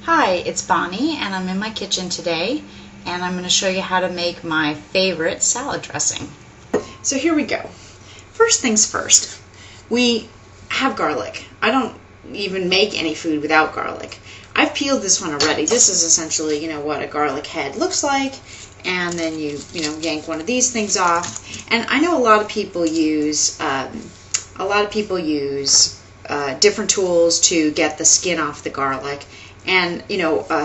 Hi, it's Bonnie and I'm in my kitchen today and I'm going to show you how to make my favorite salad dressing. So here we go. First things first, we have garlic. I don't even make any food without garlic. I've peeled this one already. This is essentially, what a garlic head looks like, and then you yank one of these things off. And I know a lot of people use different tools to get the skin off the garlic. And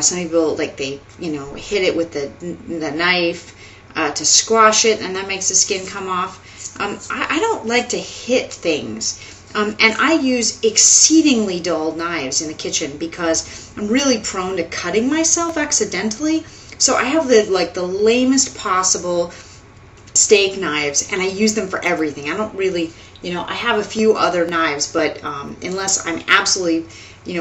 some people they hit it with the knife to squash it, and that makes the skin come off. I don't like to hit things, and I use exceedingly dull knives in the kitchen because I'm really prone to cutting myself accidentally. So I have the lamest possible steak knives, and I use them for everything. I don't really, I have a few other knives, but unless I'm absolutely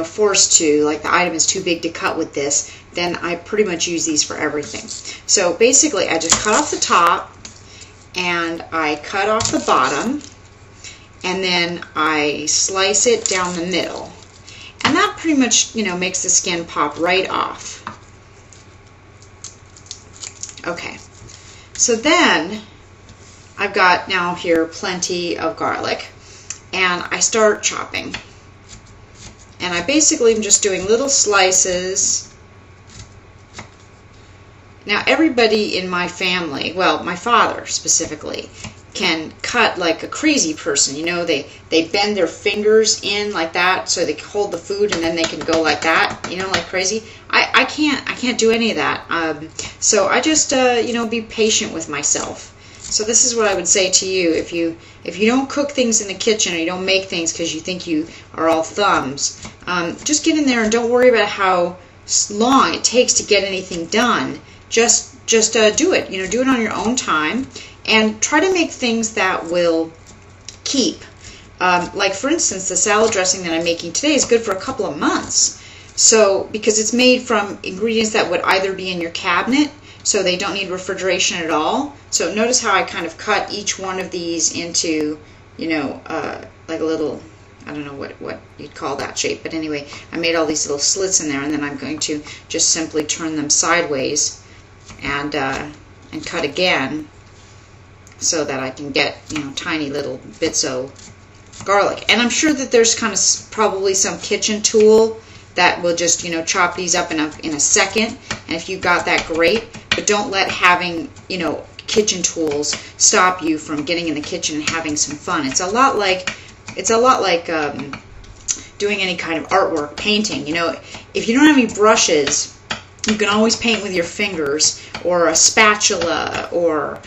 forced to, like the item is too big to cut with this, then I pretty much use these for everything. So basically I just cut off the top and I cut off the bottom, and then I slice it down the middle, and that pretty much makes the skin pop right off. Okay, so then I've got now here plenty of garlic, and I start chopping. And I basically am just doing little slices. Now everybody in my family, well, my father specifically, can cut like a crazy person. They bend their fingers in like that so they can hold the food, and then they can go like that, like crazy. I can't do any of that. So I just be patient with myself. So this is what I would say to you: if you don't cook things in the kitchen, or you don't make things because you think you are all thumbs, just get in there and don't worry about how long it takes to get anything done. Just do it. Do it on your own time, and try to make things that will keep. Like for instance, the salad dressing that I'm making today is good for a couple of months. So because it's made from ingredients that would either be in your cabinet, so they don't need refrigeration at all. So notice how I kind of cut each one of these into, like a little, I don't know what you'd call that shape, but anyway, I made all these little slits in there, and then I'm going to just simply turn them sideways and cut again, so that I can get tiny little bits of garlic. And I'm sure that there's kind of probably some kitchen tool that will just chop these up in a second, and if you've got that, great. But don't let having kitchen tools stop you from getting in the kitchen and having some fun. It's a lot like doing any kind of artwork, painting. If you don't have any brushes, you can always paint with your fingers, or a spatula, or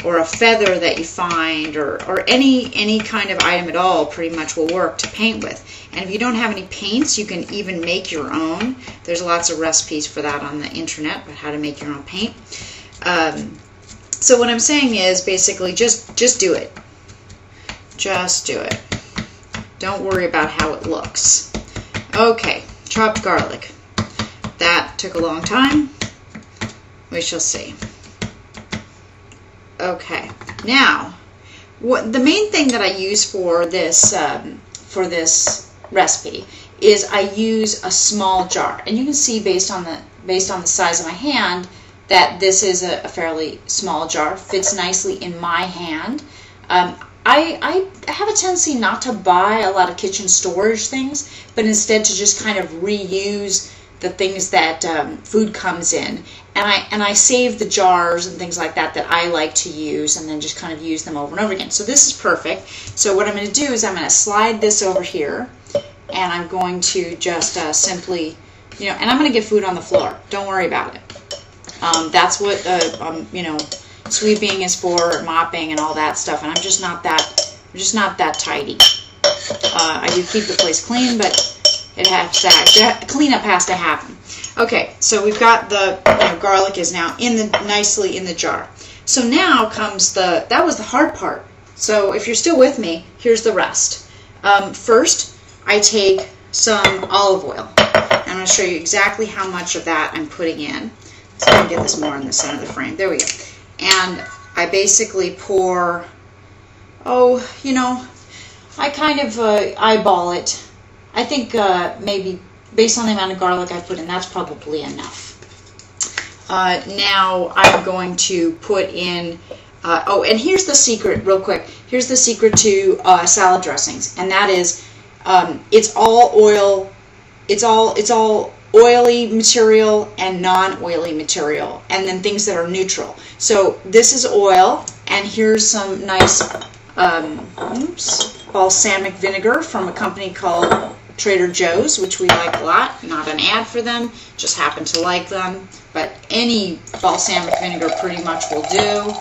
or a feather that you find, or any kind of item at all pretty much will work to paint with. And if you don't have any paints, you can even make your own. There's lots of recipes for that on the internet about how to make your own paint. So what I'm saying is basically just do it. Just do it. Don't worry about how it looks. Okay, chopped garlic. That took a long time. We shall see. Okay, now the main thing that I use for this recipe is I use a small jar, and you can see based on the size of my hand that this is a fairly small jar. Fits nicely in my hand. I have a tendency not to buy a lot of kitchen storage things, but instead to just kind of reuse the things that food comes in, and I save the jars and things like that I like to use, and then just kind of use them over and over again. So this is perfect. So what I'm going to do is I'm going to slide this over here, and I'm going to just simply, and I'm going to get food on the floor. Don't worry about it. That's what sweeping is for, mopping and all that stuff, and I'm just not that tidy. I do keep the place clean, but cleanup has to happen. Okay, so we've got the garlic is now nicely in the jar. So now comes that was the hard part. So if you're still with me, here's the rest. First, I take some olive oil. I'm going to show you exactly how much of that I'm putting in. So I'm going to get this more in the center of the frame. There we go. And I basically pour, I kind of eyeball it. I think maybe based on the amount of garlic I put in, that's probably enough. Now I'm going to put in, oh, and here's the secret real quick. Here's the secret to salad dressings, and that is it's all oil. It's all oily material and non-oily material, and then things that are neutral. So this is oil, and here's some nice balsamic vinegar from a company called Trader Joe's, which we like a lot. Not an ad for them, just happen to like them. But any balsamic vinegar pretty much will do.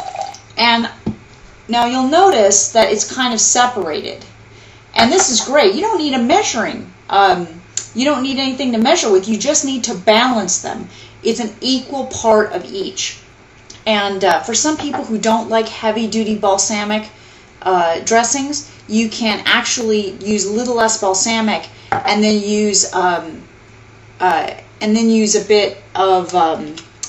And now you'll notice that it's kind of separated. And this is great. You don't need a measuring. You don't need anything to measure with. You just need to balance them. It's an equal part of each. And for some people who don't like heavy-duty balsamic dressings, you can actually use a little less balsamic and then use a bit of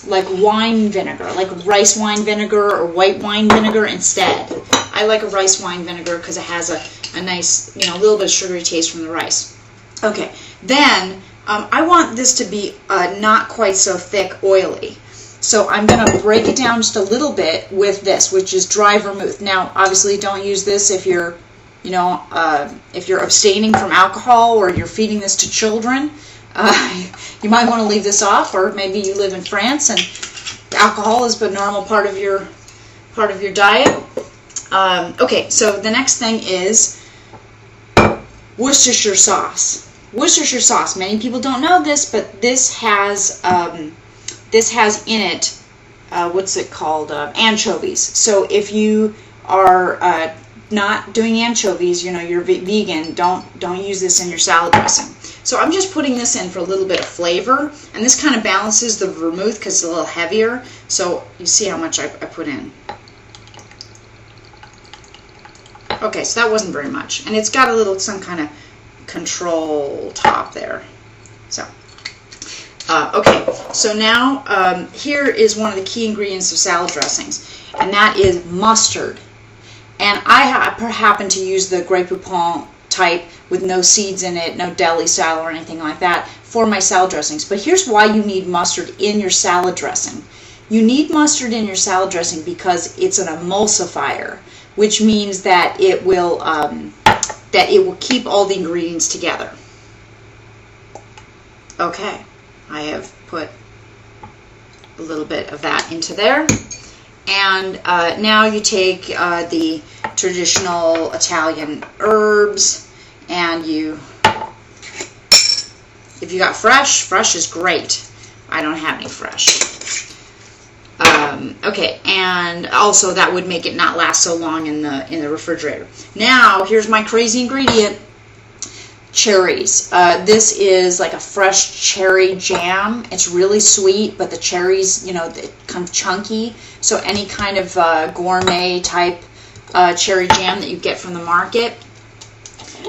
like wine vinegar, like rice wine vinegar or white wine vinegar instead. I like a rice wine vinegar because it has a nice, a little bit of sugary taste from the rice. Okay, then I want this to be not quite so thick, oily. So I'm going to break it down just a little bit with this, which is dry vermouth. Now, obviously, don't use this if you're, if you're abstaining from alcohol or you're feeding this to children. You might want to leave this off, or maybe you live in France and alcohol is a normal part of your diet. Okay, so the next thing is Worcestershire sauce. Worcestershire sauce. Many people don't know this, but this has in it what's it called? Anchovies. So if you are not doing anchovies, you're vegan, don't use this in your salad dressing. So I'm just putting this in for a little bit of flavor, and this kind of balances the vermouth because it's a little heavier. So you see how much I put in. Okay, so that wasn't very much, and it's got some kind of control top there. So okay, so now here is one of the key ingredients of salad dressings, and that is mustard. And I happen to use the Grey Poupon type with no seeds in it, no deli style or anything like that for my salad dressings. But here's why you need mustard in your salad dressing. You need mustard in your salad dressing because it's an emulsifier, which means that it will keep all the ingredients together. Okay, I have put a little bit of that into there. And now you take the traditional Italian herbs, and if you got fresh is great. I don't have any fresh. Okay, and also that would make it not last so long in the refrigerator. Now here's my crazy ingredient. Cherries. This is like a fresh cherry jam. It's really sweet, but the cherries, they're kind of chunky. So any kind of gourmet type cherry jam that you get from the market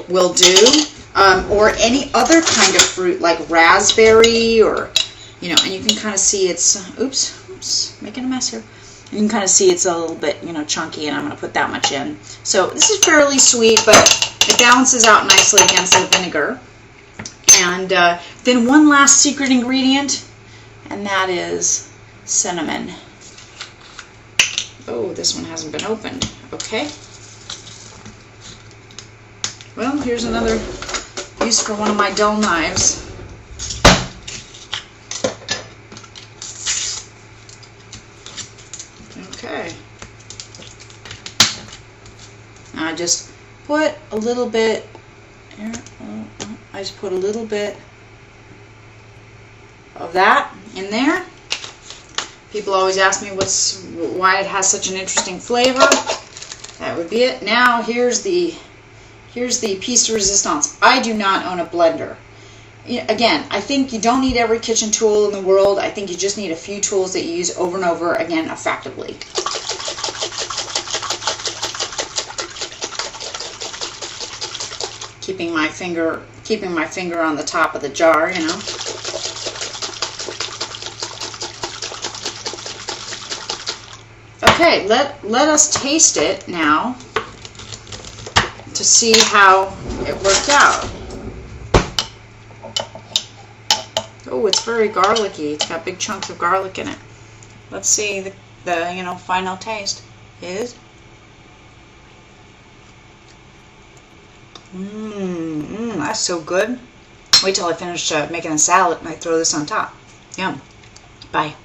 will do. Or any other kind of fruit like raspberry, or, and you can kind of see it's, oops, making a mess here. You can kind of see it's a little bit, chunky, and I'm going to put that much in. So this is fairly sweet, but it balances out nicely against the vinegar. And then one last secret ingredient, and that is cinnamon. Oh, this one hasn't been opened. Okay. Well, here's another use for one of my dull knives. Okay. Now I just put a little bit here. I just put a little bit of that in there. People always ask me why it has such an interesting flavor. That would be it. Now here's the piece de resistance. I do not own a blender. Again, I think you don't need every kitchen tool in the world. I think you just need a few tools that you use over and over again effectively. Keeping my finger on the top of the jar, Okay, let us taste it now to see how it worked out. Oh, it's very garlicky. It's got big chunks of garlic in it. Let's see the final taste is. That's so good. Wait till I finish making a salad and I throw this on top. Yum. Bye.